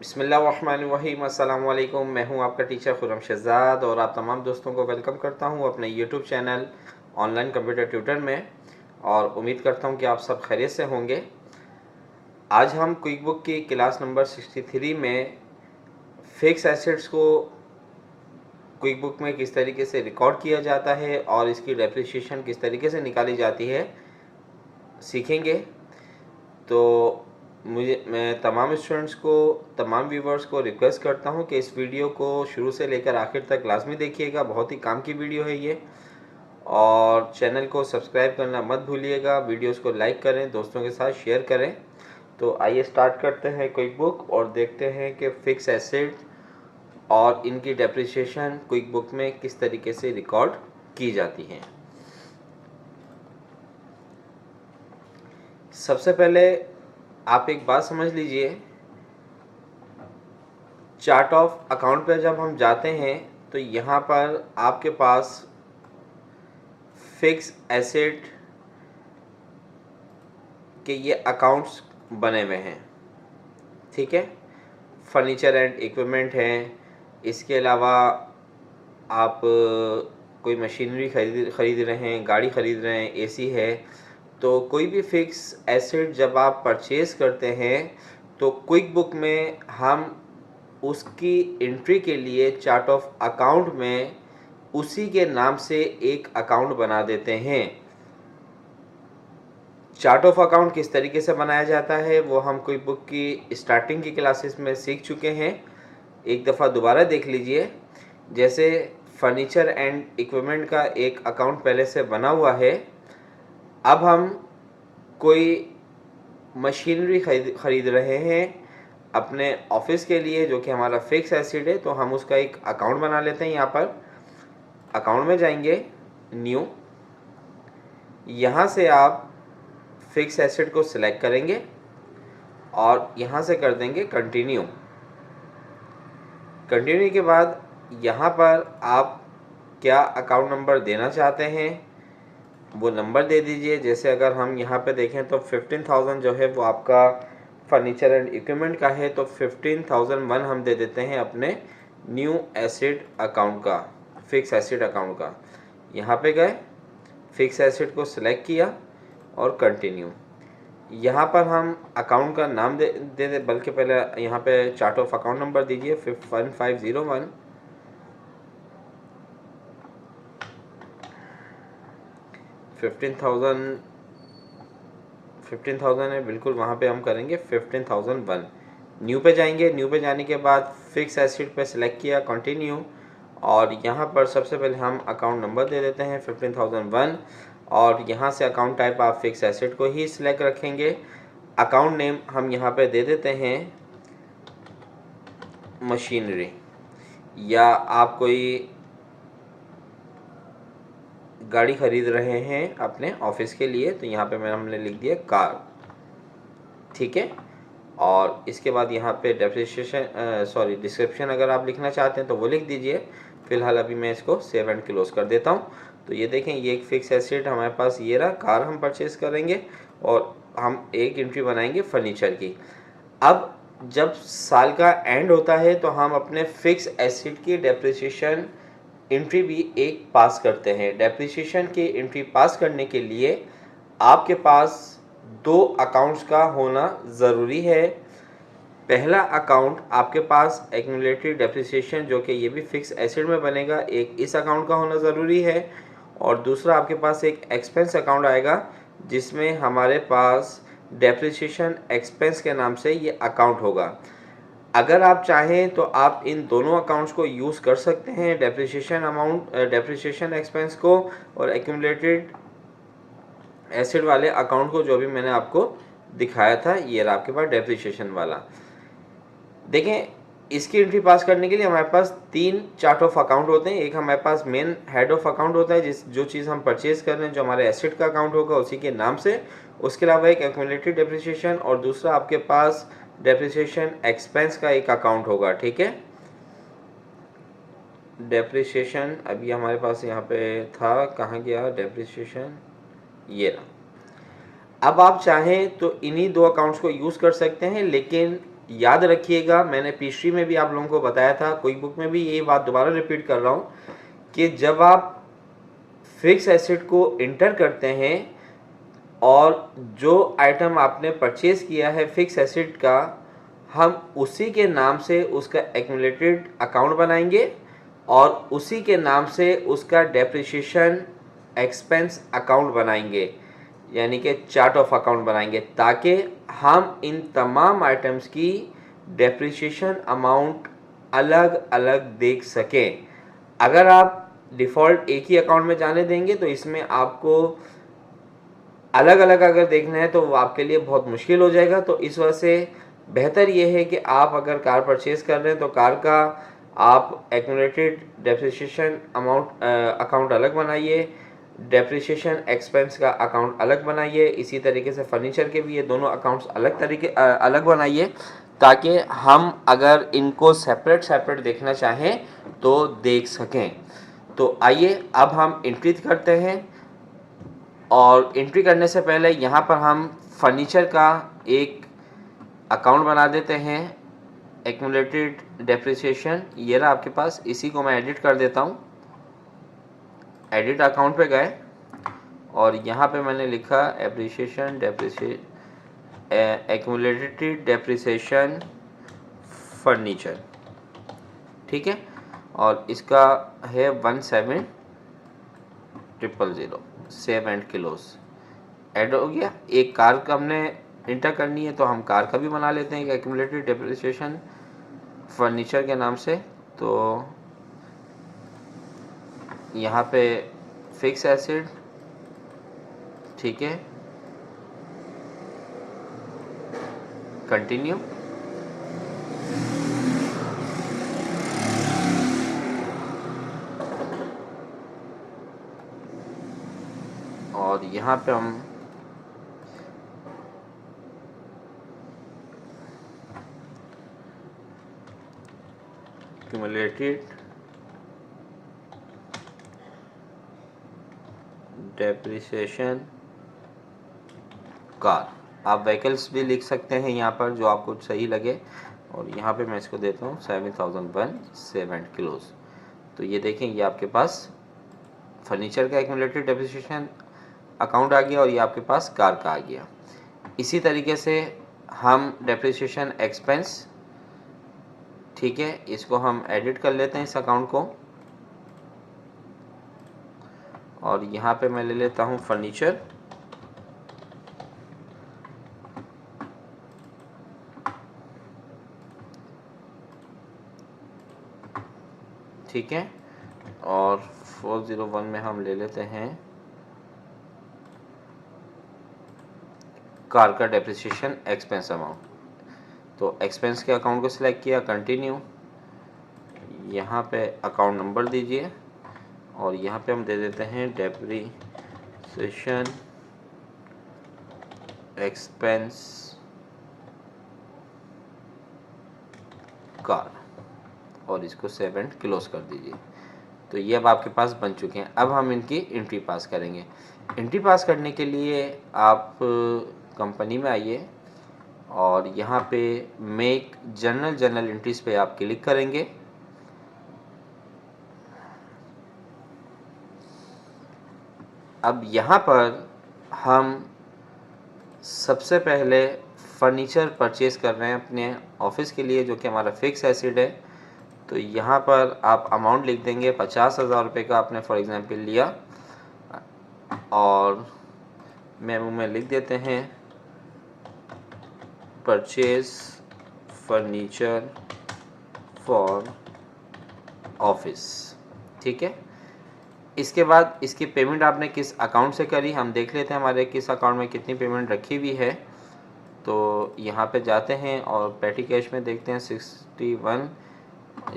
बिस्मिल्लाहिर्रहमानिर्रहीम। अस्सलाम वालेकुम। मैं हूं आपका टीचर खुर्रम शहजाद और आप तमाम दोस्तों को वेलकम करता हूं अपने YouTube channel online computer tutor में, और उम्मीद करता हूं कि आप सब खैरियत से होंगे। आज हम क्विक बुक की क्लास नंबर 63 में फिक्स एसेट्स को क्विक बुक में किस तरीके से रिकॉर्ड किया जाता है और इसकी डेप्रिसिएशन किस तरीके से निकाली जाती है सीखेंगे। तो मैं तमाम स्टूडेंट्स को, तमाम व्यूवर्स को रिक्वेस्ट करता हूं कि इस वीडियो को शुरू से लेकर आखिर तक लाजमी देखिएगा। बहुत ही काम की वीडियो है ये, और चैनल को सब्सक्राइब करना मत भूलिएगा। वीडियोस को लाइक करें, दोस्तों के साथ शेयर करें। तो आइए स्टार्ट करते हैं क्विक बुक और देखते हैं कि फिक्स एसेट और इनकी डेप्रिसिएशन क्विक बुक में किस तरीके से रिकॉर्ड की जाती है। सबसे पहले आप एक बात समझ लीजिए, चार्ट ऑफ अकाउंट पे जब हम जाते हैं तो यहाँ पर आपके पास फिक्स एसेट के ये अकाउंट्स बने हुए हैं, ठीक है। फर्नीचर एंड इक्विपमेंट हैं, इसके अलावा आप कोई मशीनरी खरीद रहे हैं, गाड़ी खरीद रहे हैं, एसी है। तो कोई भी फिक्स एसेट जब आप परचेज़ करते हैं तो क्विक बुक में हम उसकी एंट्री के लिए चार्ट ऑफ अकाउंट में उसी के नाम से एक अकाउंट बना देते हैं। चार्ट ऑफ अकाउंट किस तरीके से बनाया जाता है वो हम क्विक बुक की स्टार्टिंग की क्लासेस में सीख चुके हैं। एक दफ़ा दोबारा देख लीजिए। जैसे फर्नीचर एंड इक्विपमेंट का एक अकाउंट पहले से बना हुआ है, अब हम कोई मशीनरी खरीद रहे हैं अपने ऑफिस के लिए, जो कि हमारा फिक्स एसेट है, तो हम उसका एक अकाउंट बना लेते हैं। यहाँ पर अकाउंट में जाएंगे, न्यू, यहाँ से आप फिक्स एसेट को सिलेक्ट करेंगे और यहाँ से कर देंगे कंटिन्यू। कंटिन्यू के बाद यहाँ पर आप क्या अकाउंट नंबर देना चाहते हैं वो नंबर दे दीजिए। जैसे अगर हम यहाँ पे देखें तो 15,000 जो है वो आपका फर्नीचर एंड इक्विपमेंट का है, तो 15,001 हम दे देते हैं अपने न्यू एसेट अकाउंट का, फिक्स एसेट अकाउंट का। यहाँ पे गए, फिक्स एसेट को सिलेक्ट किया और कंटिन्यू। यहाँ पर हम अकाउंट का नाम दे बल्कि पहले यहाँ पे चार्ट ऑफ अकाउंट नंबर दीजिए 1501। 15,000 है बिल्कुल, वहाँ पे हम करेंगे 15,001। न्यू पे जाएंगे, न्यू पे जाने के बाद फिक्स एसेट पे सिलेक्ट किया, कंटिन्यू, और यहाँ पर सबसे पहले हम अकाउंट नंबर दे देते हैं 15,001, और यहाँ से अकाउंट टाइप आप फिक्स एसेट को ही सिलेक्ट रखेंगे। अकाउंट नेम हम यहाँ पे दे देते हैं मशीनरी, या आप कोई गाड़ी खरीद रहे हैं अपने ऑफिस के लिए, तो यहाँ पे हमने लिख दिया कार, ठीक है। और इसके बाद यहाँ पे डिस्क्रिप्शन अगर आप लिखना चाहते हैं तो वो लिख दीजिए। फ़िलहाल अभी मैं इसको सेव एंड क्लोज कर देता हूँ। तो ये देखें, ये एक फिक्स एसेट हमारे पास ये रहा, कार हम परचेज़ करेंगे और हम एक एंट्री बनाएंगे फर्नीचर की। अब जब साल का एंड होता है तो हम अपने फिक्स एसेट की डेप्रिसिएशन एंट्री भी एक पास करते हैं। डेप्रिसिएशन की एंट्री पास करने के लिए आपके पास दो अकाउंट्स का होना ज़रूरी है। पहला अकाउंट आपके पास एक्यूमुलेटेड डेप्रिसिएशन, जो कि ये भी फिक्स एसेट में बनेगा, एक इस अकाउंट का होना ज़रूरी है। और दूसरा आपके पास एक एक्सपेंस अकाउंट आएगा जिसमें हमारे पास डेप्रिसिएशन एक्सपेंस के नाम से ये अकाउंट होगा। अगर आप चाहें तो आप इन दोनों अकाउंट्स को यूज़ कर सकते हैं, डेप्रिसिएशन एक्सपेंस को और एक्यूमुलेटेड एसेट वाले अकाउंट को, जो भी मैंने आपको दिखाया था। ये रहा आपके पास डेप्रिसिएशन वाला। देखें, इसकी एंट्री पास करने के लिए हमारे पास तीन चार्ट ऑफ अकाउंट होते हैं। एक हमारे पास मेन हेड ऑफ अकाउंट होता है, जो चीज़ हम परचेज कर रहे हैं, जो हमारे एसेट का अकाउंट होगा उसी के नाम से। उसके अलावा एक एक्यूमुलेटेड डेप्रिसिएशन और दूसरा आपके पास डेप्रिसिएशन एक्सपेंस का एक अकाउंट होगा, ठीक है। डेप्रिसिएशन अभी हमारे पास यहाँ पे था, कहाँ गया डेप्रिसिएशन, ये रहा। अब आप चाहें तो इन्हीं दो अकाउंट्स को यूज़ कर सकते हैं, लेकिन याद रखिएगा, मैंने पिछली में भी आप लोगों को बताया था, कोई बुक में भी यही बात दोबारा रिपीट कर रहा हूँ कि जब आप फिक्स एसेट को इंटर करते हैं और जो आइटम आपने परचेज किया है फिक्स एसेट का, हम उसी के नाम से उसका एक्यूमुलेटेड अकाउंट बनाएंगे और उसी के नाम से उसका डेप्रिसिएशन एक्सपेंस अकाउंट बनाएंगे, यानी कि चार्ट ऑफ अकाउंट बनाएंगे, ताकि हम इन तमाम आइटम्स की डेप्रिसिएशन अमाउंट अलग अलग देख सकें। अगर आप डिफ़ॉल्ट एक ही अकाउंट में जाने देंगे तो इसमें आपको अलग अलग अगर देखना है तो वो आपके लिए बहुत मुश्किल हो जाएगा। तो इस वजह से बेहतर ये है कि आप अगर कार परचेज कर रहे हैं तो कार का आप एक्यूमुलेटेड डेप्रिसिएशन अमाउंट अकाउंट अलग बनाइए, डेप्रिसिएशन एक्सपेंस का अकाउंट अलग बनाइए। इसी तरीके से फर्नीचर के भी ये दोनों अकाउंट्स अलग बनाइए, ताकि हम अगर इनको सेपरेट देखना चाहें तो देख सकें। तो आइए अब हम एंट्री करते हैं, और एंट्री करने से पहले यहाँ पर हम फर्नीचर का एक अकाउंट बना देते हैं, एक्यूमुलेटेड डेप्रिसिएशन। ये रहा आपके पास, इसी को मैं एडिट कर देता हूँ। एडिट अकाउंट पे गए और यहाँ पे मैंने लिखा एप्रिसिएशन एक्यूमुलेटेड डेप्रिसिएशन फर्नीचर, ठीक है। और इसका है 17,000 सेव एंड क्लोज। ऐड हो गया। एक कार का हमने इंटर करनी है तो हम कार का भी बना लेते हैं, एक्यूमुलेटेड डेप्रिसिएशन फर्नीचर के नाम से। तो यहाँ पे फिक्स एसेट, ठीक है, कंटिन्यू। और यहाँ पे हम एक्यूमुलेटेड डेप्रिसिएशन कार, आप व्हीकल्स भी लिख सकते हैं यहाँ पर जो आपको सही लगे। और यहाँ पे मैं इसको देता हूँ 7,001 सेव एंड क्लोज। तो ये देखें, ये आपके पास फर्नीचर का एक्यूमुलेटेड डेप्रिसिएशन अकाउंट आ गया और ये आपके पास कार का आ गया। इसी तरीके से हम डेप्रिसिएशन एक्सपेंस, ठीक है, इसको हम एडिट कर लेते हैं इस अकाउंट को। और यहाँ पे मैं ले लेता हूँ फर्नीचर, ठीक है। और 401 में हम ले लेते हैं कार का डेप्रिसिएशन एक्सपेंस अमाउंट। तो एक्सपेंस के अकाउंट को सिलेक्ट किया, कंटिन्यू। यहाँ पे अकाउंट नंबर दीजिए और यहाँ पे हम दे देते हैं डेप्रिसिएशन एक्सपेंस कार, और इसको सेव एंड क्लोज कर दीजिए। तो ये अब आपके पास बन चुके हैं। अब हम इनकी एंट्री पास करेंगे। एंट्री पास करने के लिए आप कंपनी में आइए और यहाँ पे मेक जर्नल एंट्रीज पे आप क्लिक करेंगे। अब यहाँ पर हम सबसे पहले फर्नीचर परचेज़ कर रहे हैं अपने ऑफिस के लिए, जो कि हमारा फिक्स एसेट है। तो यहाँ पर आप अमाउंट लिख देंगे 50,000 रुपये का आपने फॉर एग्जांपल लिया, और मेमो में लिख देते हैं परचेज फर्नीचर फॉर ऑफिस, ठीक है। इसके बाद इसकी पेमेंट आपने किस अकाउंट से करी, हम देख लेते हैं हमारे किस अकाउंट में कितनी पेमेंट रखी हुई है। तो यहाँ पे जाते हैं और पेटी कैश में देखते हैं 61।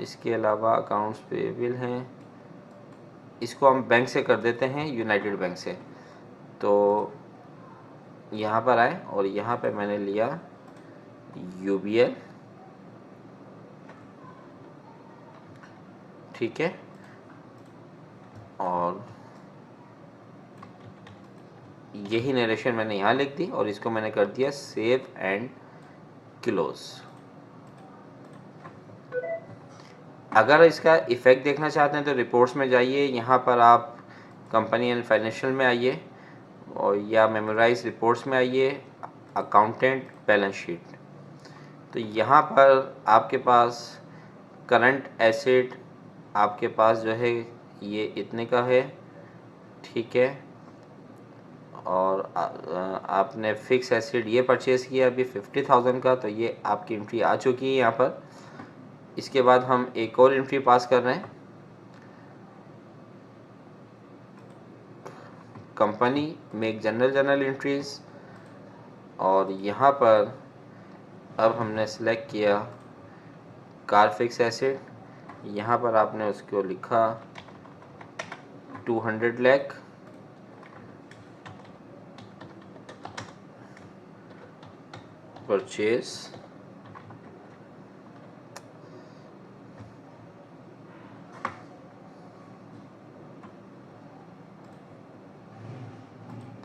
इसके अलावा अकाउंट्स पेबल हैं, इसको हम बैंक से कर देते हैं, यूनाइटेड बैंक से। तो यहाँ पर आए और यहाँ पे मैंने लिया UBL, ठीक है। और यही नरेशन मैंने यहाँ लिख दी और इसको मैंने कर दिया सेव एंड क्लोज। अगर इसका इफ़ेक्ट देखना चाहते हैं तो रिपोर्ट्स में जाइए, यहाँ पर आप कंपनी एंड फाइनेंशियल में आइए और या मेमोराइज रिपोर्ट्स में आइए, अकाउंटेंट बैलेंस शीट। तो यहाँ पर आपके पास करंट एसेट आपके पास जो है ये इतने का है, ठीक है। और आपने फिक्स एसेट ये परचेज़ किया अभी 50,000 का, तो ये आपकी एंट्री आ चुकी है यहाँ पर। इसके बाद हम एक और एंट्री पास कर रहे हैं, कंपनी मेक जनरल एंट्रीज, और यहाँ पर अब हमने सेलेक्ट किया कार फिक्स एसेट। यहाँ पर आपने उसको लिखा 200 लाख, परचेज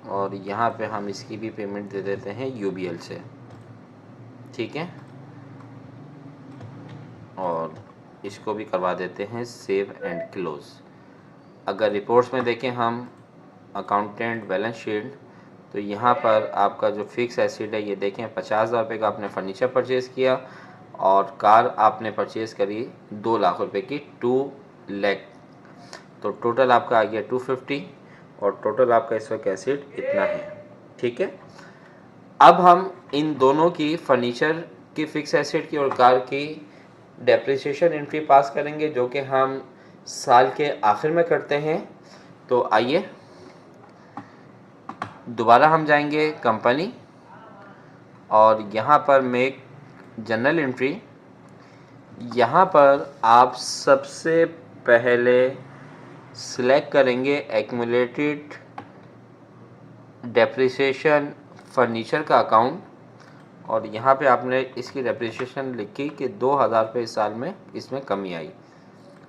और यहाँ पे हम इसकी भी पेमेंट दे देते हैं यूबीएल से, ठीक है। और इसको भी करवा देते हैं सेव एंड क्लोज। अगर रिपोर्ट्स में देखें हम अकाउंटेंट बैलेंस शीट, तो यहाँ पर आपका जो फिक्स एसेट है ये देखें 50,000 रुपये का आपने फर्नीचर परचेज़ किया और कार आपने परचेज़ करी 2 लाख रुपए की, 2 लाख। तो टोटल आपका आ गया 250 और टोटल आपका इस वक्त एसेट इतना है, ठीक है। अब हम इन दोनों की फर्नीचर की फिक्स एसेट की और कार की डेप्रिसिएशन एंट्री पास करेंगे, जो कि हम साल के आखिर में करते हैं। तो आइए दोबारा हम जाएंगे कंपनी और यहाँ पर मेक जनरल एंट्री। यहाँ पर आप सबसे पहले सिलेक्ट करेंगे एक्यूमुलेटेड डेप्रिसिएशन फर्नीचर का अकाउंट, और यहाँ पे आपने इसकी डेप्रिसिएशन लिखी कि 2,000 रुपये इस साल में इसमें कमी आई,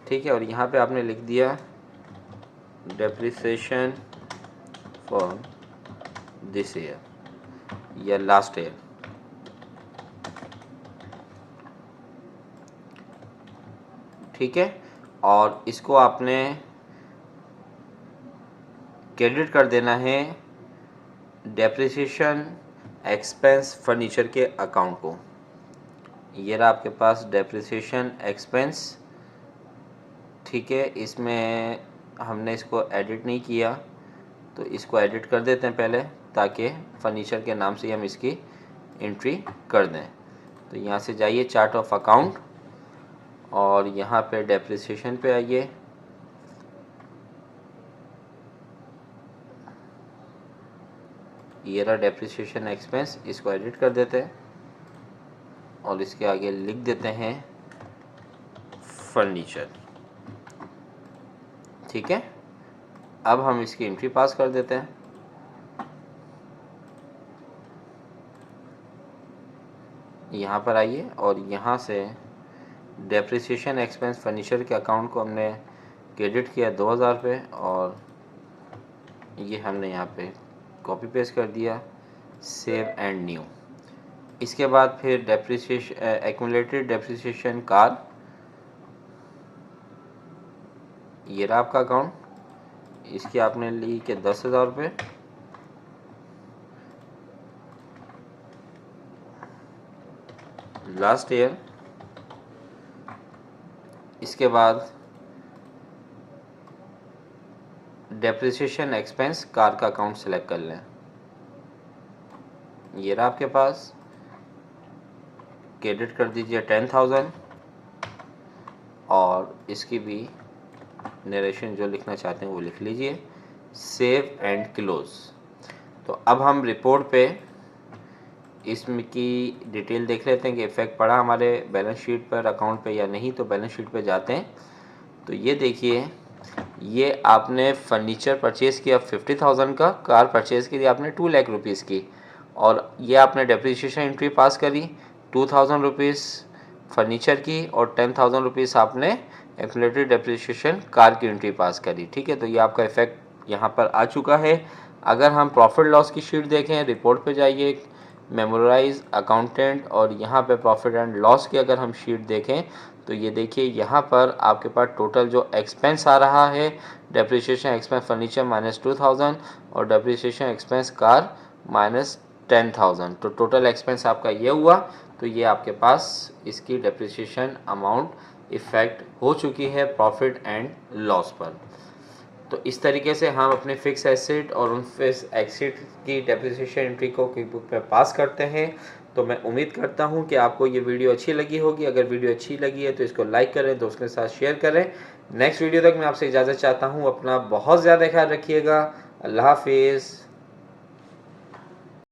ठीक है। और यहाँ पे आपने लिख दिया डेप्रिसिएशन फॉर दिस ईयर या लास्ट ईयर, ठीक है। और इसको आपने क्रेडिट कर देना है डेप्रिसिएशन एक्सपेंस फर्नीचर के अकाउंट को। ये रहा आपके पास डेप्रिसिएशन एक्सपेंस, ठीक है। इसमें हमने इसको एडिट नहीं किया, तो इसको एडिट कर देते हैं पहले, ताकि फर्नीचर के नाम से हम इसकी एंट्री कर दें। तो यहाँ से जाइए चार्ट ऑफ अकाउंट और यहाँ पे डेप्रिसिएशन पे आइए, ये रहा डेप्रिसिएशन एक्सपेंस, इसको एडिट कर देते हैं और इसके आगे लिख देते हैं फर्नीचर, ठीक है। अब हम इसकी एंट्री पास कर देते हैं। यहाँ पर आइए और यहाँ से डेप्रिसिएशन एक्सपेंस फर्नीचर के अकाउंट को हमने क्रेडिट किया 2,000 रुपये और ये हमने यहाँ पे कॉपी पेस्ट कर दिया, सेव एंड न्यू। इसके बाद फिर डेप्रिसिएशन एक्यूमुलेटेड डेप्रिसिएशन कार, ये रहा आपका अकाउंट, इसकी आपने ली कि 10,000 रुपये, लास्ट ईयर। इसके बाद डेप्रिसिएशन एक्सपेंस कार का अकाउंट सेलेक्ट कर लें, ये रहा आपके पास, क्रेडिट कर दीजिए 10,000 और इसकी भी नरेशन जो लिखना चाहते हैं वो लिख लीजिए, सेव एंड क्लोज। तो अब हम रिपोर्ट पे इसमें की डिटेल देख लेते हैं कि इफ़ेक्ट पड़ा हमारे बैलेंस शीट पर, अकाउंट पे या नहीं। तो बैलेंस शीट पे जाते हैं, तो ये देखिए, ये आपने फर्नीचर परचेज़ किया 50,000 का, कार परचेज़ की आपने 2 लाख रुपीज़ की, और ये आपने डेप्रिसिएशन एंट्री पास करी 2,000 रुपीज़ फर्नीचर की और 10,000 रुपीज़ आपने एक्यूमुलेटेड डेप्रिसिएशन कार की एंट्री पास करी, ठीक है। तो ये आपका इफ़ेक्ट यहाँ पर आ चुका है। अगर हम प्रॉफिट लॉस की शीट देखें, रिपोर्ट पे जाइए, मेमोराइज, अकाउंटेंट और यहाँ पे प्रॉफिट एंड लॉस की अगर हम शीट देखें तो ये देखिए यहाँ पर आपके पास टोटल जो एक्सपेंस आ रहा है, डेप्रिसिएशन एक्सपेंस फर्नीचर -2000 और डेप्रिसिएशन एक्सपेंस कार -10,000, तो टोटल एक्सपेंस आपका ये हुआ। तो ये आपके पास इसकी डेप्रिसिएशन अमाउंट इफ़ेक्ट हो चुकी है प्रॉफिट एंड लॉस पर। तो इस तरीके से हम अपने फिक्स एसेट और उन फिक्स एसेट की डेप्रिसिएशन एंट्री को क्विक बुक में पास करते हैं। तो मैं उम्मीद करता हूं कि आपको ये वीडियो अच्छी लगी होगी। अगर वीडियो अच्छी लगी है तो इसको लाइक करें, दोस्तों के साथ शेयर करें। नेक्स्ट वीडियो तक मैं आपसे इजाज़त चाहता हूं। अपना बहुत ज़्यादा ख्याल रखिएगा। अल्लाह हाफिज़।